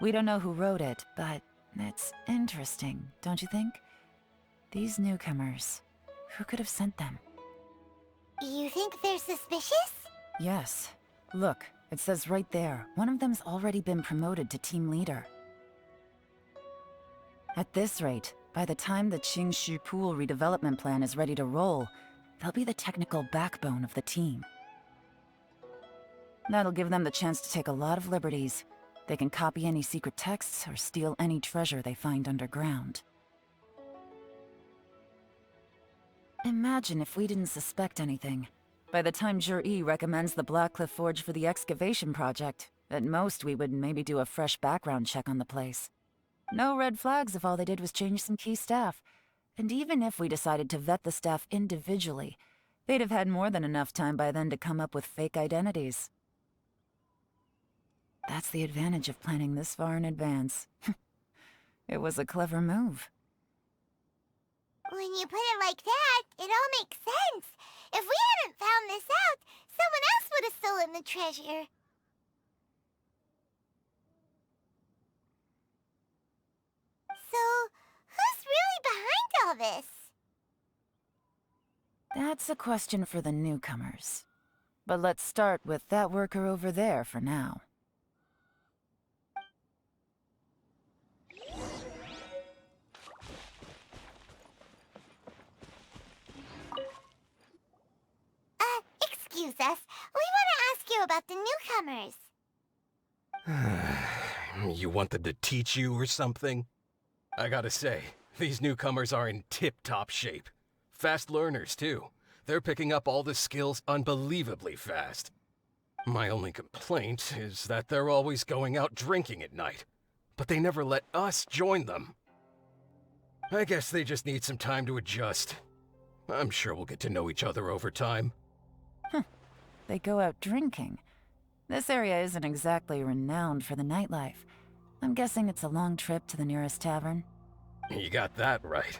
We don't know who wrote it, but it's interesting, don't you think? These newcomers, who could have sent them? You think they're suspicious? Yes. Look, it says right there, one of them's already been promoted to team leader. At this rate, by the time the Tianshu Pool redevelopment plan is ready to roll, they'll be the technical backbone of the team. That'll give them the chance to take a lot of liberties. They can copy any secret texts or steal any treasure they find underground. Imagine if we didn't suspect anything. By the time Jur-E recommends the Blackcliff Forge for the excavation project, at most we would maybe do a fresh background check on the place. No red flags if all they did was change some key staff. And even if we decided to vet the staff individually, they'd have had more than enough time by then to come up with fake identities. That's the advantage of planning this far in advance. It was a clever move. When you put it like that, it all makes sense. If we hadn't found this out, someone else would have stolen the treasure. So, who's really behind all this? That's a question for the newcomers. But let's start with that worker over there for now. Excuse us. We want to ask you about the newcomers. You want them to teach you or something? I gotta say, these newcomers are in tip-top shape. Fast learners, too. They're picking up all the skills unbelievably fast. My only complaint is that they're always going out drinking at night, but they never let us join them. I guess they just need some time to adjust. I'm sure we'll get to know each other over time. They go out drinking. This area isn't exactly renowned for the nightlife. I'm guessing it's a long trip to the nearest tavern. You got that right.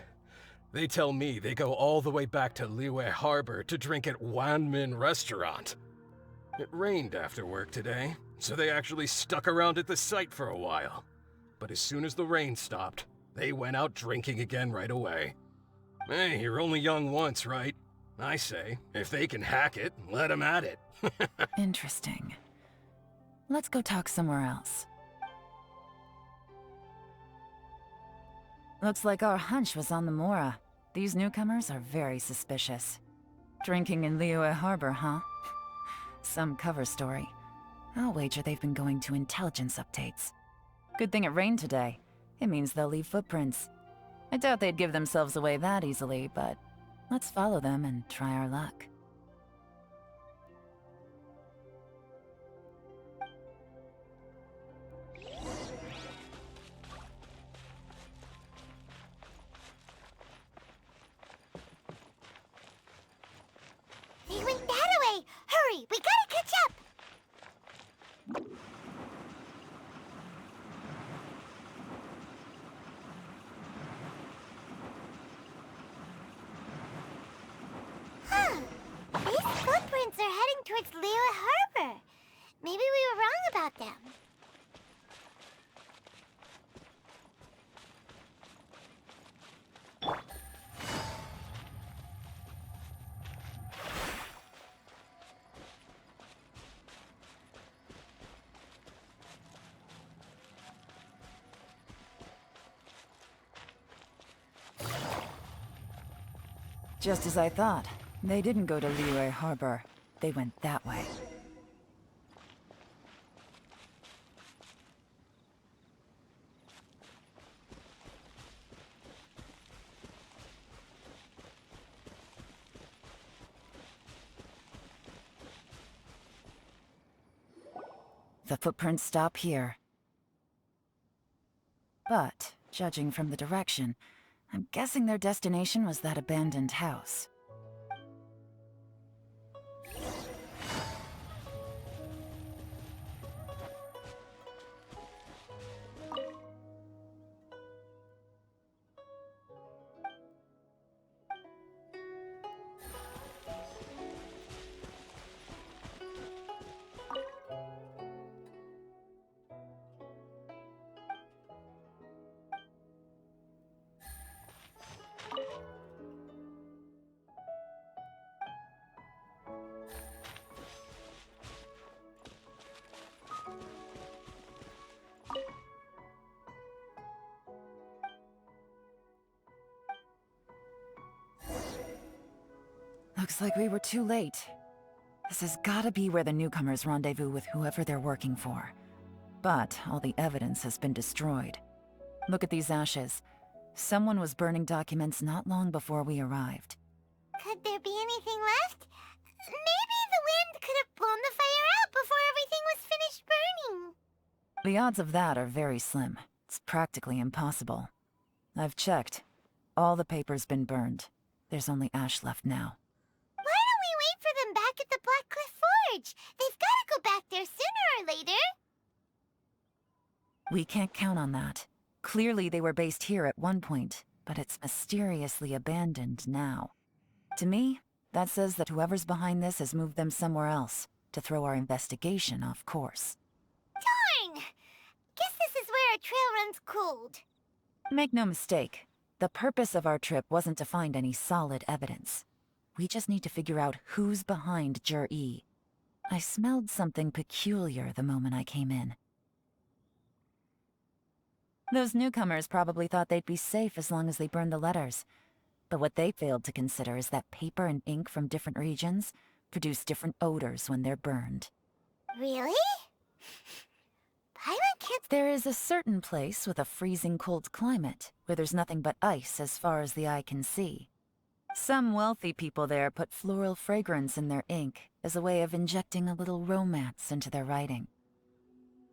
They tell me they go all the way back to Liyue Harbor to drink at Wanmin Restaurant. It rained after work today, so they actually stuck around at the site for a while. But as soon as the rain stopped, they went out drinking again right away. Hey, you're only young once, right? I say, if they can hack it, let them at it. Interesting. Let's go talk somewhere else. Looks like our hunch was on the Mora. These newcomers are very suspicious. Drinking in Liyue Harbor, huh? Some cover story. I'll wager they've been going to intelligence updates. Good thing it rained today. It means they'll leave footprints. I doubt they'd give themselves away that easily, but let's follow them and try our luck. They went that way! Hurry, we gotta catch up! These footprints are heading towards Liyue Harbor. Maybe we were wrong about them. Just as I thought. They didn't go to Liyue Harbor. They went that way. The footprints stop here. But, judging from the direction, I'm guessing their destination was that abandoned house. Looks like we were too late. This has gotta be where the newcomers rendezvous with whoever they're working for. But all the evidence has been destroyed. Look at these ashes. Someone was burning documents not long before we arrived. Could there be anything left? Maybe the wind could have blown the fire out before everything was finished burning. The odds of that are very slim. It's practically impossible. I've checked. All the paper's been burned. There's only ash left now. Why don't we wait for them back at the Black Cliff Forge? They've got to go back there sooner or later. We can't count on that. Clearly they were based here at one point, but it's mysteriously abandoned now. To me, that says that whoever's behind this has moved them somewhere else, to throw our investigation off course. Darn! Guess this is where our trail runs cold. Make no mistake, the purpose of our trip wasn't to find any solid evidence. We just need to figure out who's behind Jur-E. I smelled something peculiar the moment I came in. Those newcomers probably thought they'd be safe as long as they burned the letters. But what they failed to consider is that paper and ink from different regions produce different odors when they're burned. Really? Paimon can't... There is a certain place with a freezing cold climate where there's nothing but ice as far as the eye can see. Some wealthy people there put floral fragrance in their ink as a way of injecting a little romance into their writing.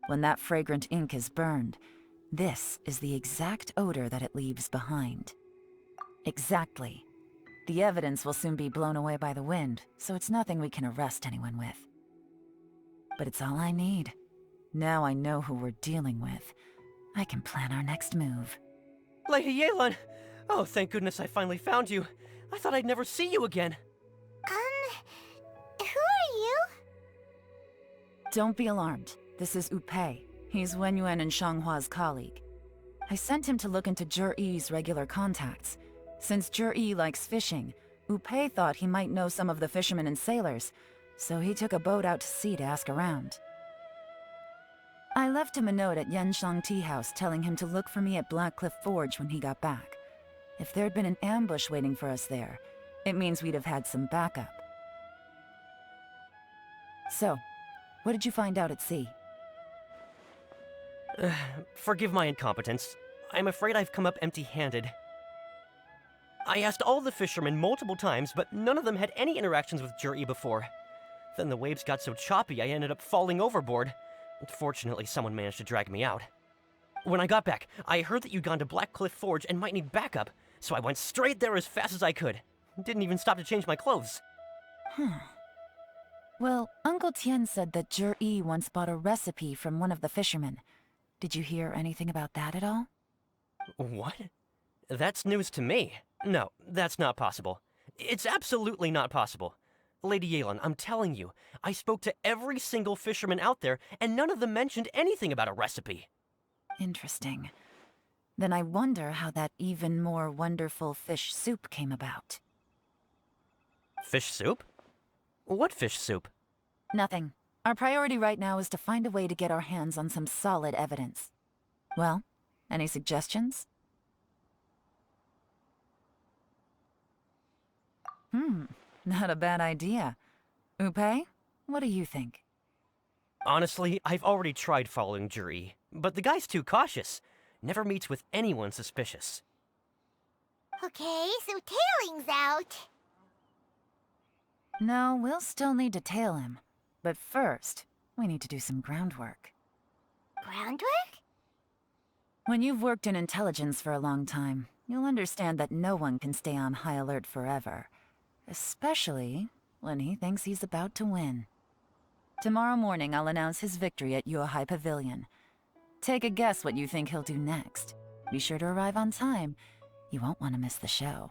When that fragrant ink is burned, this is the exact odor that it leaves behind. Exactly. The evidence will soon be blown away by the wind, so it's nothing we can arrest anyone with. But it's all I need. Now I know who we're dealing with. I can plan our next move. Lady Yelan! Oh, thank goodness I finally found you. I thought I'd never see you again. Who are you? Don't be alarmed. This is Upei. He's Wenyuan and Shanghua's colleague. I sent him to look into Jur-E's regular contacts. Since Jur-E likes fishing, Upei thought he might know some of the fishermen and sailors, so he took a boat out to sea to ask around. I left him a note at Yanshang Tea House telling him to look for me at Black Cliff Forge when he got back. If there'd been an ambush waiting for us there, it means we'd have had some backup. So, what did you find out at sea? Forgive my incompetence. I'm afraid I've come up empty-handed. I asked all the fishermen multiple times, but none of them had any interactions with Jur-E before. Then the waves got so choppy I ended up falling overboard. Fortunately, someone managed to drag me out. When I got back, I heard that you'd gone to Black Cliff Forge and might need backup, so I went straight there as fast as I could. Didn't even stop to change my clothes. Well, Uncle Tien said that Jur-E once bought a recipe from one of the fishermen. Did you hear anything about that at all? What? That's news to me. No, that's not possible. It's absolutely not possible. Lady Yelan, I'm telling you, I spoke to every single fisherman out there, and none of them mentioned anything about a recipe. Interesting. Then I wonder how that even more wonderful fish soup came about. Fish soup? What fish soup? Nothing. Our priority right now is to find a way to get our hands on some solid evidence. Well, any suggestions? Not a bad idea. Upei, what do you think? Honestly, I've already tried following Jur-E, but the guy's too cautious. Never meets with anyone suspicious. Okay, so tailing's out. No, we'll still need to tail him. But first, we need to do some groundwork. Groundwork? When you've worked in intelligence for a long time, you'll understand that no one can stay on high alert forever. Especially when he thinks he's about to win. Tomorrow morning, I'll announce his victory at Yuehai Pavilion. Take a guess what you think he'll do next. Be sure to arrive on time. You won't want to miss the show.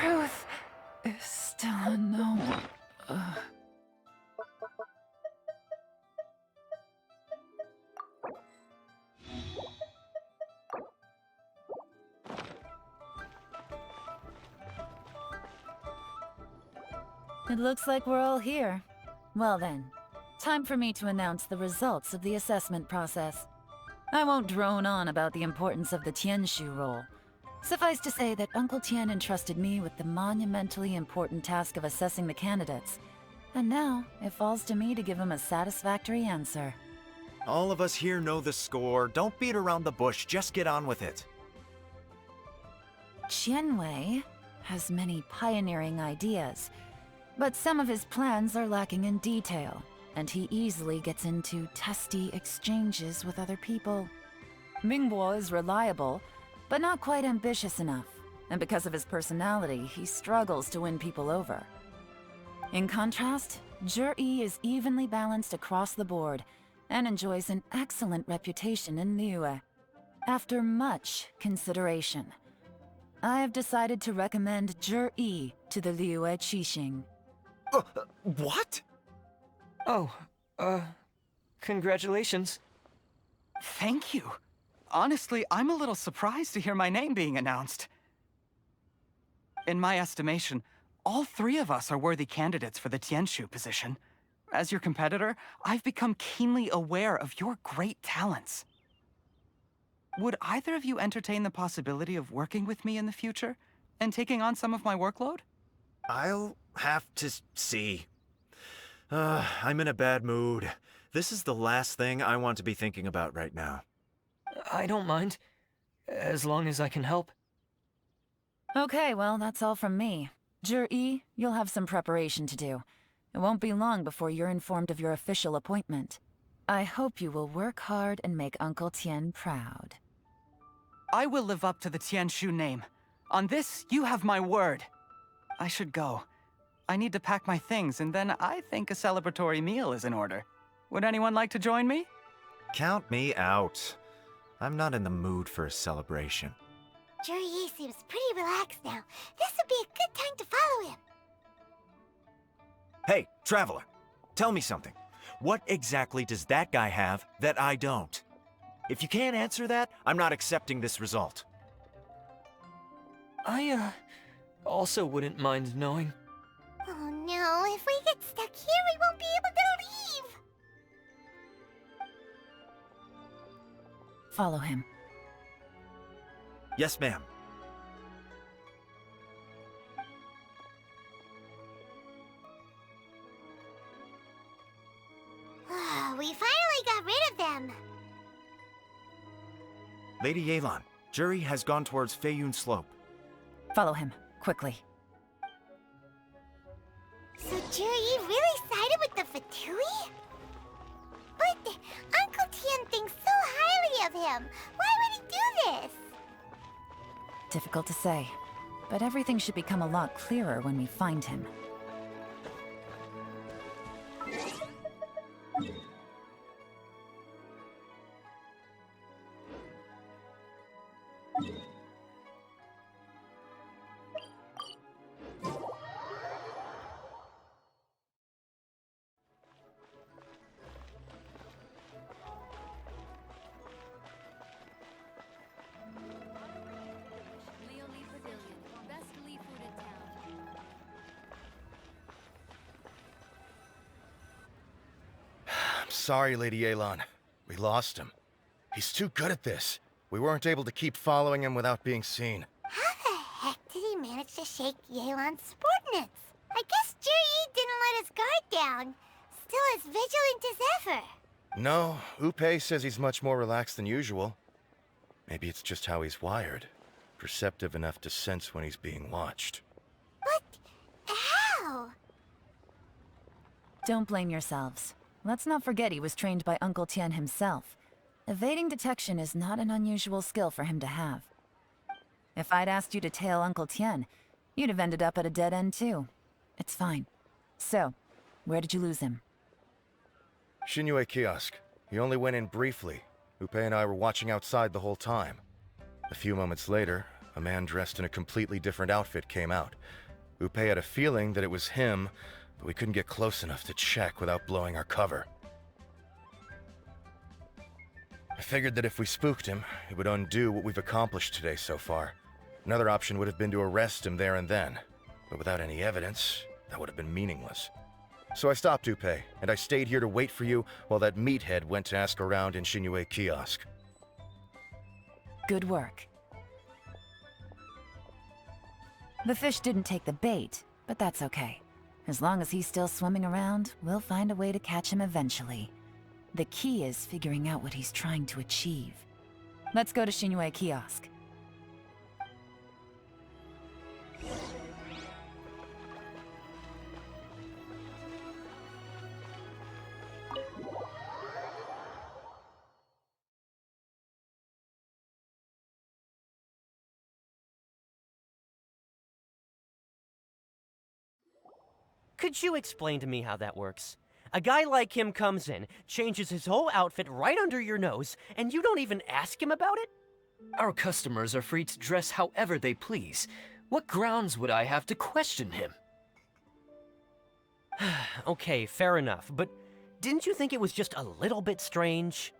truth is still unknown. It looks like we're all here. Well then, time for me to announce the results of the assessment process. I won't drone on about the importance of the Tianshu role. Suffice to say that Uncle Tian entrusted me with the monumentally important task of assessing the candidates. And now, it falls to me to give him a satisfactory answer. All of us here know the score. Don't beat around the bush, just get on with it. Qianwei has many pioneering ideas, but some of his plans are lacking in detail, and he easily gets into testy exchanges with other people. Mingbo is reliable, but not quite ambitious enough, and because of his personality, he struggles to win people over. In contrast, Zhi is evenly balanced across the board, and enjoys an excellent reputation in Liyue. After much consideration, I have decided to recommend Zhi to the Liyue Qixing. What? Oh, congratulations. Thank you. Honestly, I'm a little surprised to hear my name being announced. In my estimation, all three of us are worthy candidates for the Tianshu position. As your competitor, I've become keenly aware of your great talents. Would either of you entertain the possibility of working with me in the future and taking on some of my workload? I'll have to see. I'm in a bad mood. This is the last thing I want to be thinking about right now. I don't mind, as long as I can help. Okay, well, that's all from me. Zhi, you'll have some preparation to do. It won't be long before you're informed of your official appointment. I hope you will work hard and make Uncle Tian proud. I will live up to the Tianshu name. On this, you have my word. I should go. I need to pack my things, and then I think a celebratory meal is in order. Would anyone like to join me? Count me out. I'm not in the mood for a celebration. Zhi seems pretty relaxed now. This would be a good time to follow him. Hey, Traveler, tell me something. What exactly does that guy have that I don't? If you can't answer that, I'm not accepting this result. I, also wouldn't mind knowing. Oh no, if we get stuck here, we won't be able to leave! Follow him. Yes, ma'am. We finally got rid of them. Lady Yelan, Zhi has gone towards Feiyun Slope. Follow him, quickly. So Zhi really sided with the Fatui? But Uncle Tian thinks so highly of him. Why would he do this? Difficult to say, but everything should become a lot clearer when we find him. Sorry, Lady Yelan. We lost him. He's too good at this. We weren't able to keep following him without being seen. How the heck did he manage to shake Yelan's subordinates? I guess Zhi didn't let his guard down. Still as vigilant as ever. No, Upe says he's much more relaxed than usual. Maybe it's just how he's wired. Perceptive enough to sense when he's being watched. But how? Don't blame yourselves. Let's not forget he was trained by Uncle Tian himself. Evading detection is not an unusual skill for him to have. If I'd asked you to tail Uncle Tian, you'd have ended up at a dead end too. It's fine. So, where did you lose him? Shinyue kiosk. He only went in briefly. Upe and I were watching outside the whole time. A few moments later, a man dressed in a completely different outfit came out. Upe had a feeling that it was him, but we couldn't get close enough to check without blowing our cover. I figured that if we spooked him, it would undo what we've accomplished today so far. Another option would have been to arrest him there and then, but without any evidence, that would have been meaningless. So I stopped Upe, and I stayed here to wait for you while that meathead went to ask around in Shinue Kiosk. Good work. The fish didn't take the bait, but that's okay. As long as he's still swimming around, we'll find a way to catch him eventually. The key is figuring out what he's trying to achieve. Let's go to Shinue Kiosk. Could you explain to me how that works? A guy like him comes in, changes his whole outfit right under your nose, and you don't even ask him about it? Our customers are free to dress however they please. What grounds would I have to question him? Okay, fair enough, but didn't you think it was just a little bit strange?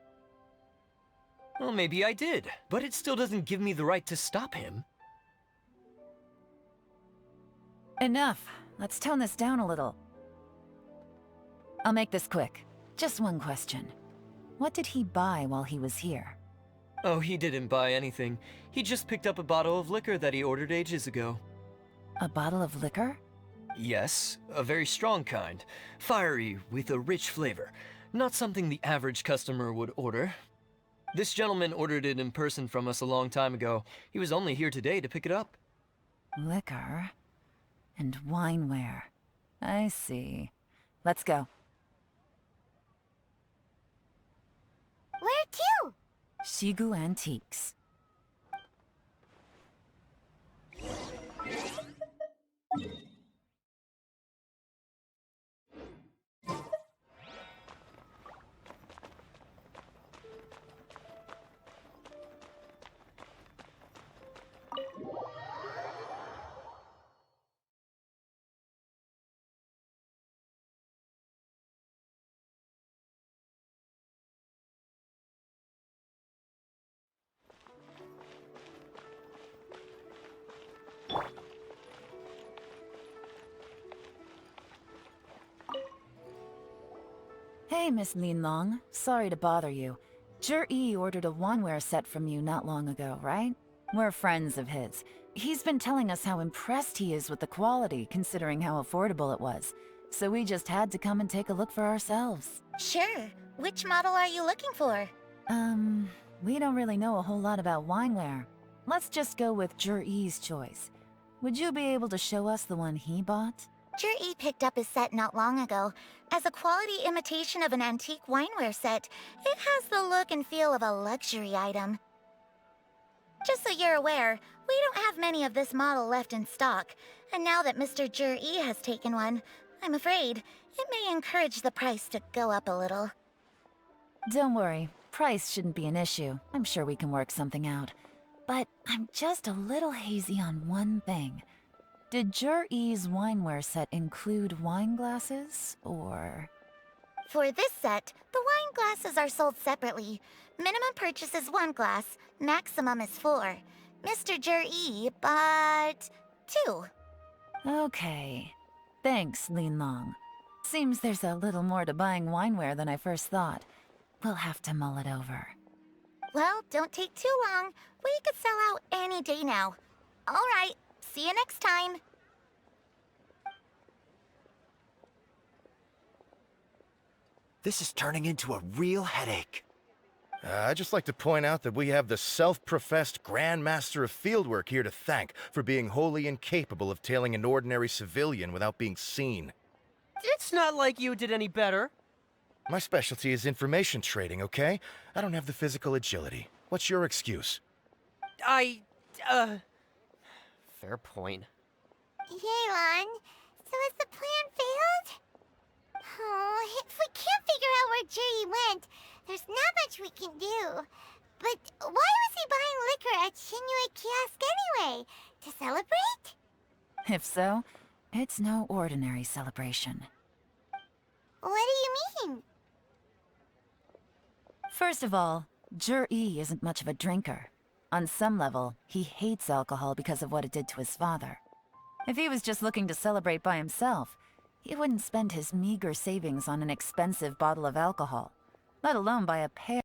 Well, maybe I did, but it still doesn't give me the right to stop him. Enough. Let's tone this down a little. I'll make this quick. Just one question. What did he buy while he was here? Oh, he didn't buy anything. He just picked up a bottle of liquor that he ordered ages ago. A bottle of liquor? Yes, a very strong kind. Fiery, with a rich flavor. Not something the average customer would order. This gentleman ordered it in person from us a long time ago. He was only here today to pick it up. Liquor and wineware. I see. Let's go. Where to? Shigu Antiques. Hey, Miss Linlong. Sorry to bother you. Zhi ordered a wanware set from you not long ago, right? We're friends of his. He's been telling us how impressed he is with the quality, considering how affordable it was. So we just had to come and take a look for ourselves. Sure. Which model are you looking for? We don't really know a whole lot about wineware. Let's just go with Zhi's choice. Would you be able to show us the one he bought? Zhi picked up his set not long ago. As a quality imitation of an antique wineware set, it has the look and feel of a luxury item. Just so you're aware, we don't have many of this model left in stock, and now that Mr. Zhi has taken one, I'm afraid it may encourage the price to go up a little. Don't worry, price shouldn't be an issue. I'm sure we can work something out. But I'm just a little hazy on one thing. Did Zhi's wineware set include wine glasses, or...? For this set, the wine glasses are sold separately. Minimum purchase is 1 glass, maximum is 4. Mr. Zhi bought 2. Okay. Thanks, Linlong. Seems there's a little more to buying wineware than I first thought. We'll have to mull it over. Well, don't take too long. We could sell out any day now. All right, see you next time. This is turning into a real headache. I'd just like to point out that we have the self-professed Grand Master of Fieldwork here to thank for being wholly incapable of tailing an ordinary civilian without being seen. It's not like you did any better. My specialty is information trading, okay? I don't have the physical agility. What's your excuse? Fair point. Yelan, so has the plan failed? Oh, if we can't figure out where Jerry went, there's not much we can do. But why was he buying liquor at Shinue Kiosk anyway? To celebrate? If so, it's no ordinary celebration. What do you mean? First of all, Jur-E isn't much of a drinker. On some level, he hates alcohol because of what it did to his father. If he was just looking to celebrate by himself, he wouldn't spend his meager savings on an expensive bottle of alcohol, let alone buy a pair